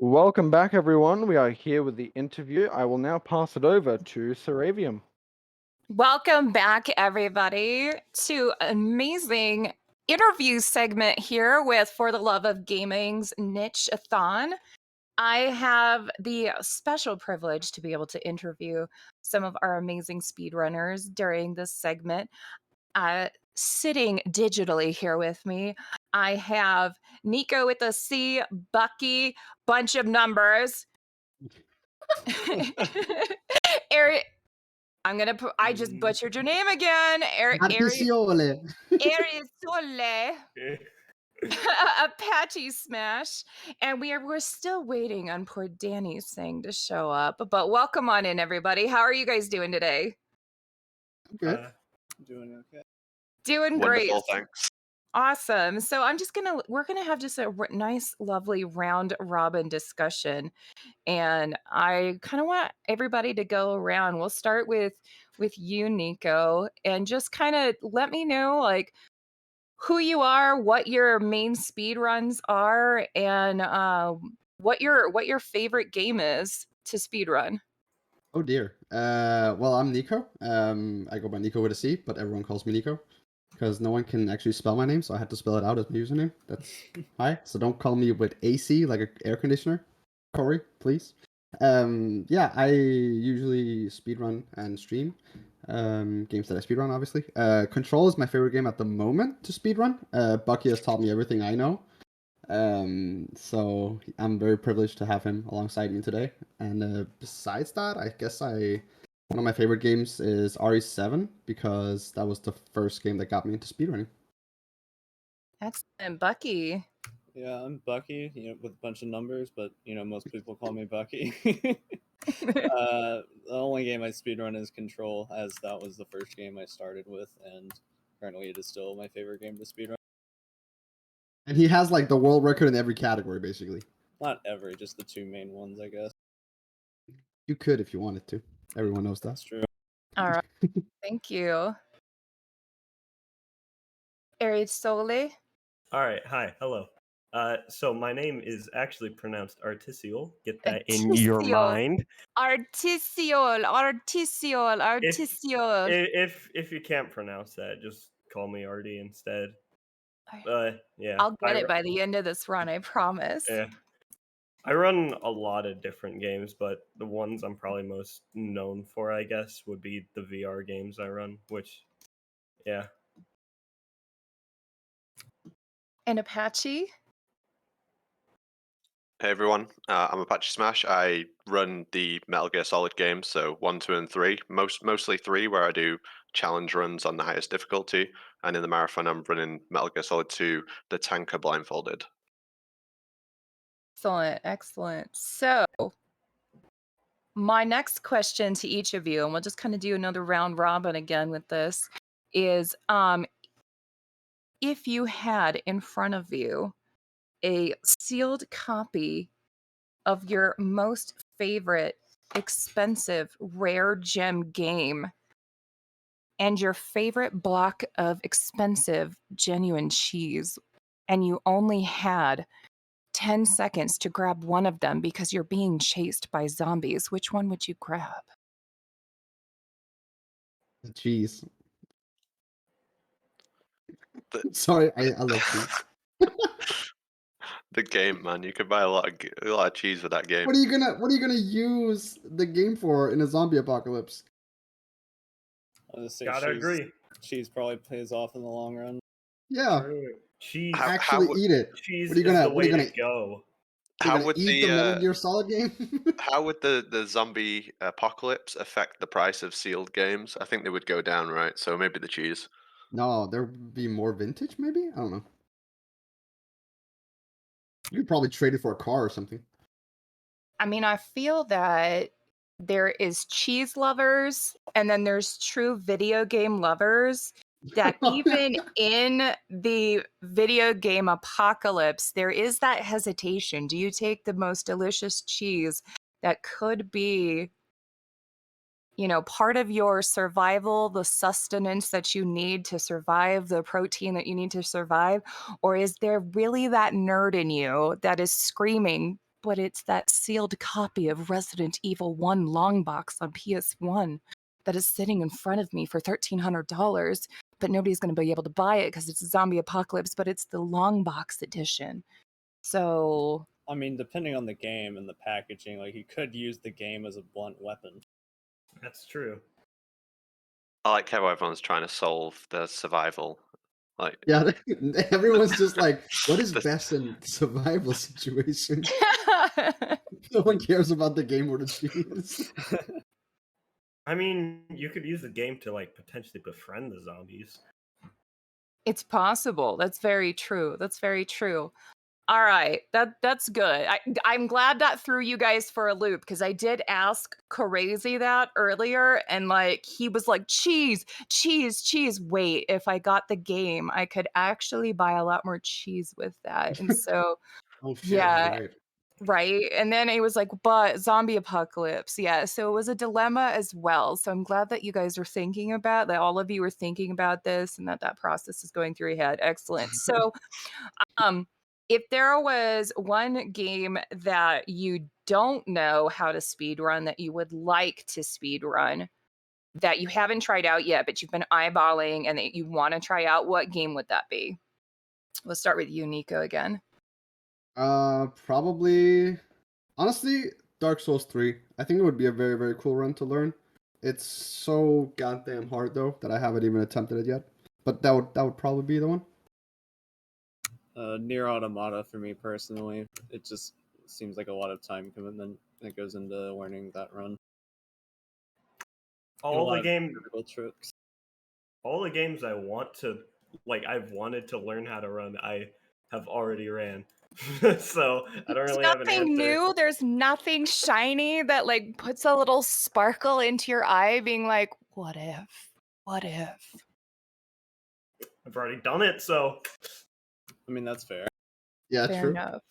Welcome back, everyone. We are here with the interview. I will now pass it over to SerAvium. Welcome back, everybody, to an amazing interview segment here with For the Love of Gaming's Niche-Athon. I have the special privilege to be able to interview some of our amazing speedrunners during this segment. Sitting digitally here with me, I have NicowithaC, Bucky, bunch of numbers. Eric, I just butchered your name again. Artisiole. Artisiole. ApacheSmash. And we're still waiting on poor Danny's thing to show up. But welcome on in, everybody. How are you guys doing today? Good. Doing okay. Doing great. Wonderful, thanks. Awesome. So we're gonna have just a nice, lovely round robin discussion. And I kind of want everybody to go around. We'll start with you, Nico, and just kind of let me know like who you are, what your main speed runs are, and what your favorite game is to speed run. Oh dear. Well, I'm Nico. I go by NicowithaC, but everyone calls me Nico because no one can actually spell my name, so I had to spell it out as my username. That's hi. So don't call me with AC like an air conditioner. Corey, please. Yeah, I usually speedrun and stream games that I speedrun, obviously. Control is my favorite game at the moment to speedrun. Bucky has taught me everything I know. So I'm very privileged to have him alongside me today. And besides that, I guess one of my favorite games is RE7 because that was the first game that got me into speedrunning. Excellent. Bucky. Yeah, I'm Bucky, with a bunch of numbers, but most people call me Bucky. The only game I speedrun is Control, as that was the first game I started with, and currently it is still my favorite game to speedrun. And he has like the world record in every category, basically. Not every, just the two main ones, I guess. You could if you wanted to. Everyone knows that. That's true. All right. Thank you. Artisiole. All right. Hi. Hello. So my name is actually pronounced artisiole. Get that in your mind. Artisiole. If you can't pronounce that, just call me Artie instead. Yeah. I'll get it by the end of this run, I promise. Yeah. I run a lot of different games, but the ones I'm probably most known for, I guess, would be the VR games I run, which, yeah. And Apache? Hey everyone, I'm ApacheSmash. I run the Metal Gear Solid games, so 1, 2, and 3. Mostly 3, where I do challenge runs on the highest difficulty, and in the marathon I'm running Metal Gear Solid 2, the tanker blindfolded. Excellent. So, my next question to each of you, and we'll just kind of do another round robin again with this, is if you had in front of you a sealed copy of your most favorite, expensive, rare gem game and your favorite block of expensive, genuine cheese, and you only had 10 seconds to grab one of them because you're being chased by zombies, which one would you grab? The cheese. Sorry, I love cheese. The game, man. You could buy a lot of cheese with that game. What are you gonna use the game for in a zombie apocalypse? Gotta agree. Cheese probably pays off in the long run. Yeah. Cheese. Actually eat it. Cheese what are you gonna, is the way what are you gonna, to go. How would eat the Metal Gear Solid game? How would the zombie apocalypse affect the price of sealed games? I think they would go down, right? So maybe the cheese. No, there would be more vintage, maybe? I don't know. You could probably trade it for a car or something. I mean, I feel that there is cheese lovers and then there's true video game lovers that even in the video game apocalypse, there is that hesitation. Do you take the most delicious cheese that could be, part of your survival, the sustenance that you need to survive, the protein that you need to survive? Or is there really that nerd in you that is screaming, but it's that sealed copy of Resident Evil 1 long box on PS1 that is sitting in front of me for $1,300, but nobody's going to be able to buy it because it's a zombie apocalypse, but it's the long box edition. So I mean, depending on the game and the packaging, like you could use the game as a blunt weapon. That's true. I like how everyone's trying to solve the survival. Like, Yeah, everyone's just like, what is The- best in survival situation? No one cares about the game or the cheese. I mean, you could use the game to like potentially befriend the zombies. it's possible. That's very true. That's very true. All right, that's good. I'm glad that threw you guys for a loop because I did ask Crazy that earlier, and like he was like, cheese, cheese, cheese. Wait, if I got the game, I could actually buy a lot more cheese with that. And so, Oh shit! yeah, Right. right. And then it was like, but zombie apocalypse, yeah. So it was a dilemma as well. So I'm glad that you guys are thinking about that. All of you are thinking about this, and that process is going through your head. Excellent. So. If there was one game that you don't know how to speedrun that you would like to speedrun that you haven't tried out yet, but you've been eyeballing and that you want to try out, what game would that be? Let's start with you, Nico, again. Probably. Honestly, Dark Souls 3. I think it would be a very, very cool run to learn. It's so goddamn hard though that I haven't even attempted it yet. But that would probably be the one. Near Automata for me personally. It just seems like a lot of time commitment that goes into learning that run. All the tricks. all the games I want to I've wanted to learn how to run, I have already ran. So I don't really have an answer. Nothing new. There's nothing shiny that like puts a little sparkle into your eye, being like, what if? What if? I've already done it, so I mean, that's fair. Yeah, Fair true. enough.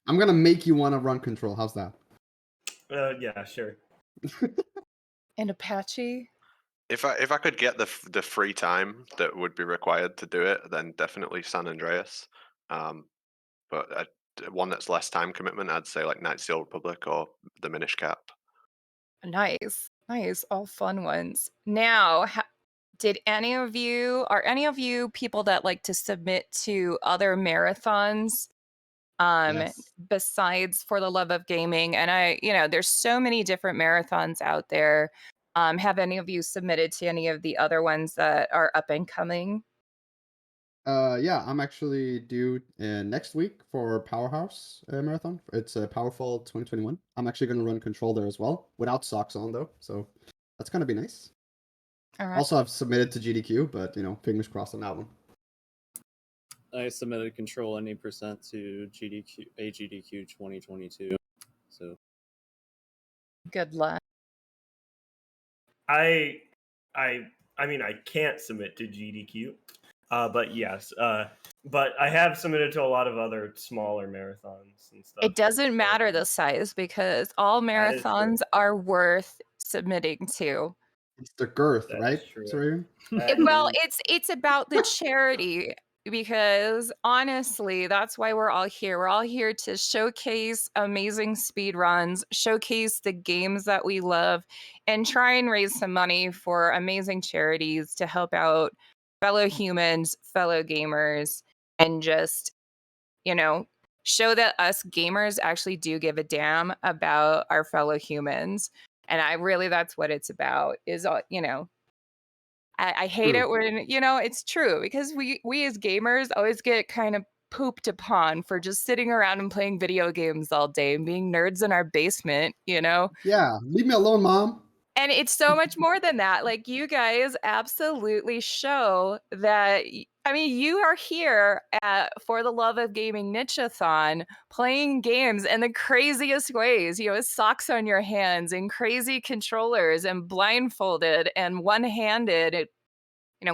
I'm gonna make you want to run Control. How's that? yeah, sure. And Apache? if I could get the free time that would be required to do it, then definitely San Andreas. But one that's less time commitment, I'd say like Knights of the Old Republic or the Minish Cap. Nice, nice, all fun ones. Now, are any of you people that like to submit to other marathons Yes. besides For the Love of Gaming? And there's so many different marathons out there. Have any of you submitted to any of the other ones that are up and coming? Yeah, I'm actually due next week for Powerhouse Marathon. It's Powerful 2021. I'm actually going to run Control there as well, without socks on though, so that's going to be nice. All right. Also, I've submitted to GDQ, but fingers crossed on that one. I submitted Control 80% to AGDQ 2022. So Good luck. I mean, I can't submit to GDQ, but yes, but I have submitted to a lot of other smaller marathons and stuff. It doesn't matter the size because all That is true. marathons are worth submitting to. It's the girth, That right? is true. SerAvium? Well, it's about the charity because honestly, that's why we're all here. We're all here to showcase amazing speed runs, showcase the games that we love, and try and raise some money for amazing charities to help out fellow humans, fellow gamers, and just, show that us gamers actually do give a damn about our fellow humans. And that's what it's about is, I hate True. it when, it's true because we as gamers always get kind of pooped upon for just sitting around and playing video games all day and being nerds in our basement, Yeah, leave me alone, Mom. And it's so much more than that. Like, you guys absolutely show that, you are here For the Love of Gaming Niche-Athon playing games in the craziest ways, with socks on your hands and crazy controllers and blindfolded and one-handed,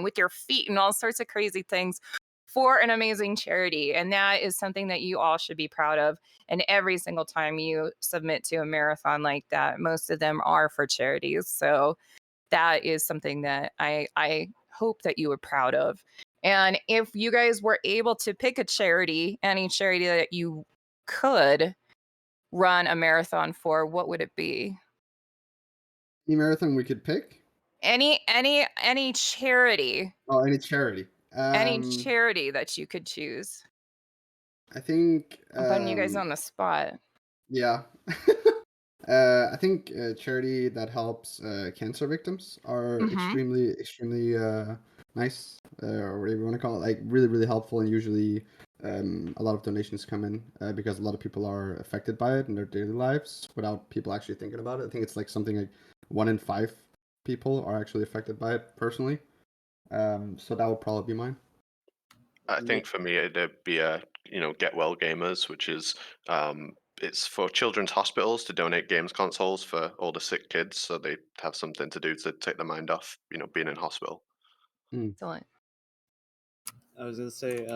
with your feet and all sorts of crazy things for an amazing charity. And that is something that you all should be proud of. And every single time you submit to a marathon like that, most of them are for charities. So that is something that I hope that you were proud of. And if you guys were able to pick a charity, any charity that you could, run a marathon for, what would it be? Any marathon we could pick? Any charity. Oh, any charity. Any charity that you could choose. I think. I'm putting you guys on the spot. Yeah. I think charity that helps cancer victims are extremely nice, or whatever you want to call it. Like really, really helpful, and usually a lot of donations come in because a lot of people are affected by it in their daily lives without people actually thinking about it. I think it's like something like 1 in 5 people are actually affected by it personally. So that would probably be mine. I think for me it'd be Get Well Gamers, which is it's for children's hospitals to donate games consoles for all the sick kids, so they have something to do to take their mind off, being in hospital. Excellent. I was gonna say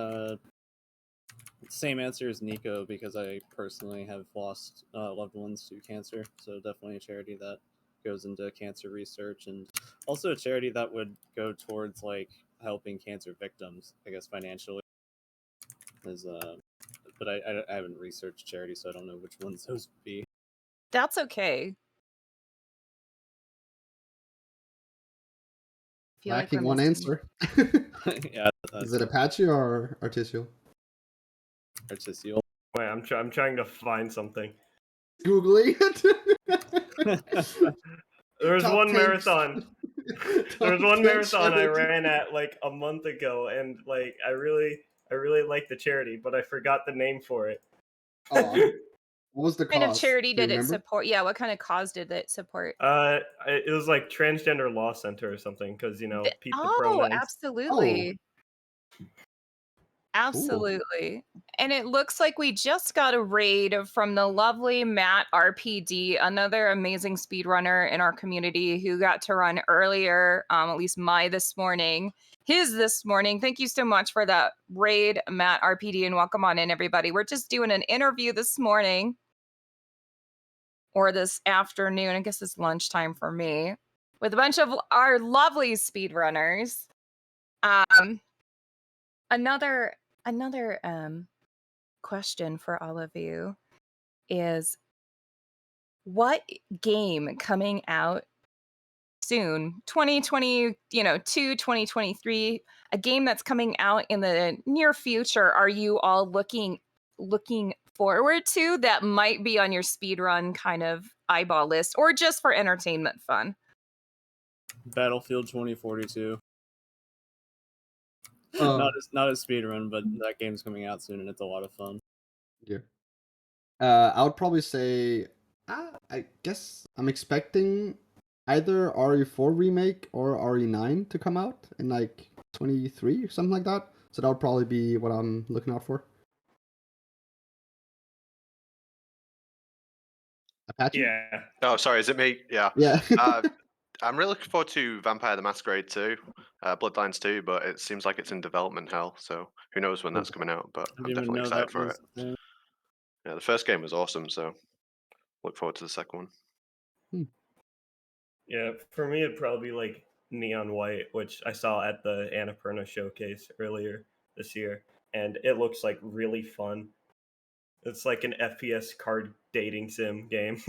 same answer as Nico, because I personally have lost loved ones to cancer, so definitely a charity that goes into cancer research, and also a charity that would go towards like helping cancer victims, I guess financially. But I haven't researched charity, so I don't know which ones those would be. That's okay. Lacking one answer. Yeah, Is it Apache or artisiole? artisiole. Wait, I'm trying to find something. Googling There was Top one 10. marathon. There was Top one 10 marathon I charity. ran at like a month ago, and like I really like the charity, but I forgot the name for it. Oh, what was the What kind of cause? charity Do you did it remember? support? Yeah, what kind of cause did it support? It was like Transgender Law Center or something, because peep the pronouns. Absolutely. Absolutely. And it looks like we just got a raid from the lovely Matt RPD, another amazing speedrunner in our community who got to run earlier, at least this morning. His this morning. Thank you so much for that raid, Matt RPD, and welcome on in, everybody. We're just doing an interview this morning, or this afternoon. I guess it's lunchtime for me, with a bunch of our lovely speedrunners. Another question for all of you is, what game coming out soon, 2020, 2023, a game that's coming out in the near future, are you all looking forward to, that might be on your speedrun kind of eyeball list, or just for entertainment fun? Battlefield 2042. Oh, Not a speedrun, but that game's coming out soon and it's a lot of fun. yeah. I would probably say, I guess I'm expecting either RE4 remake or RE9 to come out in like 23 or something like that. So that would probably be what I'm looking out for. Apache? Yeah. Oh, sorry, is it me? Yeah. Yeah. I'm really looking forward to Vampire the Masquerade 2, Bloodlines 2, but it seems like it's in development hell, so who knows when that's coming out, but I'm Didn't even definitely know excited that for was it. a thing. Yeah, the first game was awesome, so look forward to the second one. Yeah, for me it'd probably be like Neon White, which I saw at the Annapurna showcase earlier this year, and it looks like really fun. It's like an FPS card dating sim game.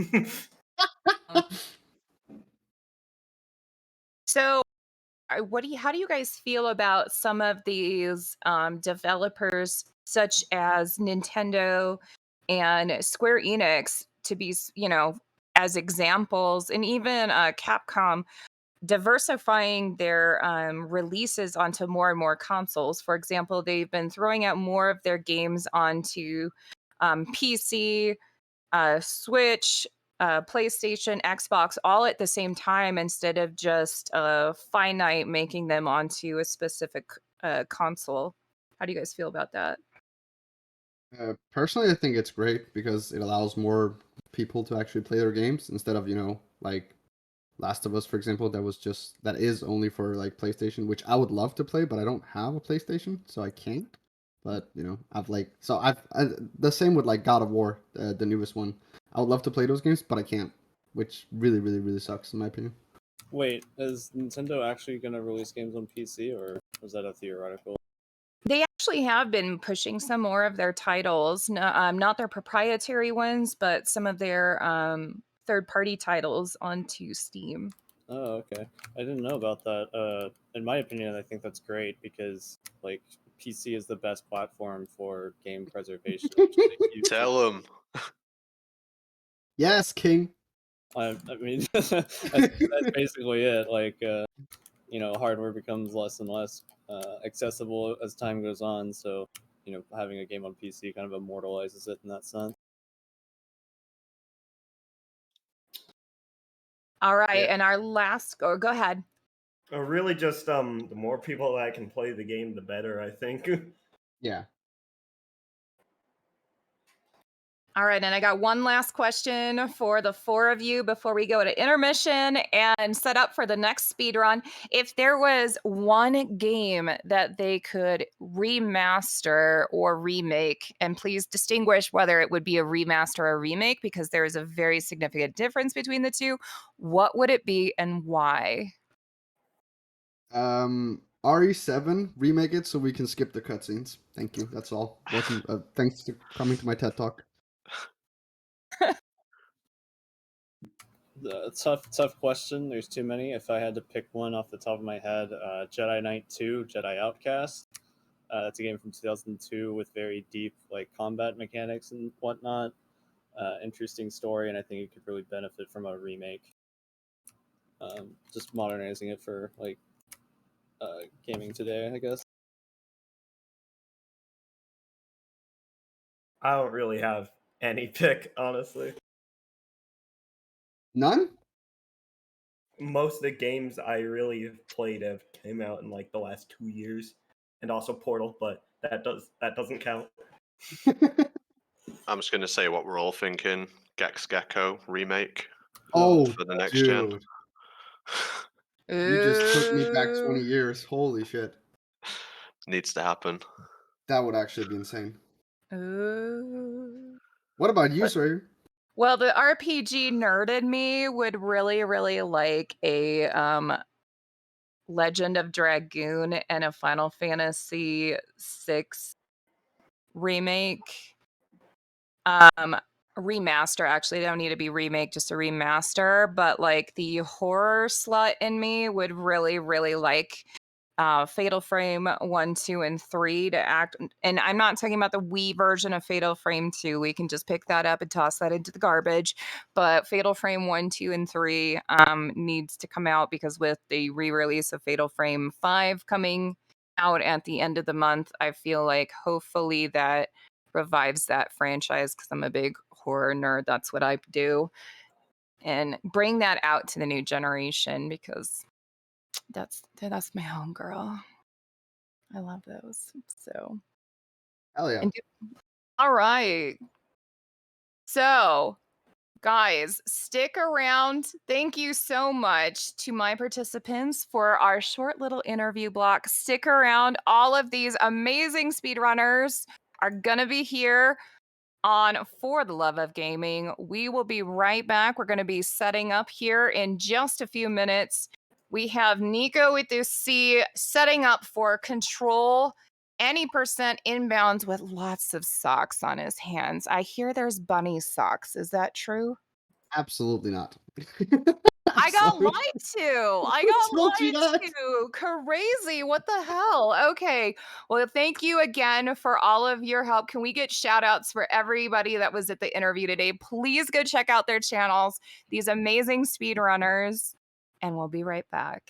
So, how do you guys feel about some of these developers, such as Nintendo and Square Enix, to be, as examples, and even Capcom diversifying their releases onto more and more consoles? For example, they've been throwing out more of their games onto PC, Switch, PlayStation, Xbox, all at the same time, instead of just finite making them onto a specific console. How do you guys feel about that? Personally, I think it's great because it allows more people to actually play their games instead of, like Last of Us, for example, that is only for like PlayStation, which I would love to play, but I don't have a PlayStation, so I can't. But the same with like God of War, the newest one. I would love to play those games, but I can't, which really, really, really sucks in my opinion. Wait, is Nintendo actually going to release games on PC, or was that a theoretical? They actually have been pushing some more of their titles, not their proprietary ones, but some of their third-party titles onto Steam. Oh, okay. I didn't know about that. In my opinion, I think that's great because like PC is the best platform for game preservation. Tell them. Yes, King. I mean, that's basically it. Like, hardware becomes less and less accessible as time goes on. So, having a game on PC kind of immortalizes it in that sense. All right, Yeah. and our last, or go ahead. Really, just the more people that can play the game, the better, I think. Yeah. All right, and I got one last question for the four of you before we go to intermission and set up for the next speed run. If there was one game that they could remaster or remake, and please distinguish whether it would be a remaster or a remake because there is a very significant difference between the two, what would it be and why? RE7, remake it so we can skip the cutscenes. Thank you. That's all. Wasn't thanks for coming to my TED Talk. Tough question. There's too many. If I had to pick one off the top of my head, Jedi Knight 2, Jedi Outcast. It's a game from 2002 with very deep combat mechanics and whatnot. Interesting story, and I think it could really benefit from a remake. Just modernizing it for gaming today, I guess. I don't really have any pick, honestly. None? Most of the games I really have played have came out in the last 2 years, and also Portal, but that doesn't count. I'm just going to say what we're all thinking. Gex Gecko remake Oh, for the next dude. gen. You just took me back 20 years. Holy shit. Needs to happen. That would actually be insane. Ooh. What about you, sir? Well, the RPG nerd in me would really, really like a Legend of Dragoon and a Final Fantasy VI remake. Remaster, actually. They don't need to be remake, just a remaster. But the horror slut in me would really, really like Fatal Frame 1, 2, and 3 to act. And I'm not talking about the Wii version of Fatal Frame 2. We can just pick that up and toss that into the garbage. But Fatal Frame 1, 2, and 3 needs to come out because with the re-release of Fatal Frame 5 coming out at the end of the month, I feel like hopefully that revives that franchise because I'm a big horror nerd. That's what I do. And bring that out to the new generation because that's my home girl. I love those. So, Hell yeah. all right. So, guys, stick around. Thank you so much to my participants for our short little interview block. Stick around. All of these amazing speedrunners are going to be here on For the Love of Gaming. We will be right back. We're going to be setting up here in just a few minutes. We have NicowithaC setting up for Control any percent inbounds with lots of socks on his hands. I hear there's bunny socks. Is that true? Absolutely not. I got Sorry. lied to. I Who told you got lied that? to. Crazy. What the hell? Okay. Well, thank you again for all of your help. Can we get shout outs for everybody that was at the interview today? Please go check out their channels, these amazing speedrunners, and we'll be right back.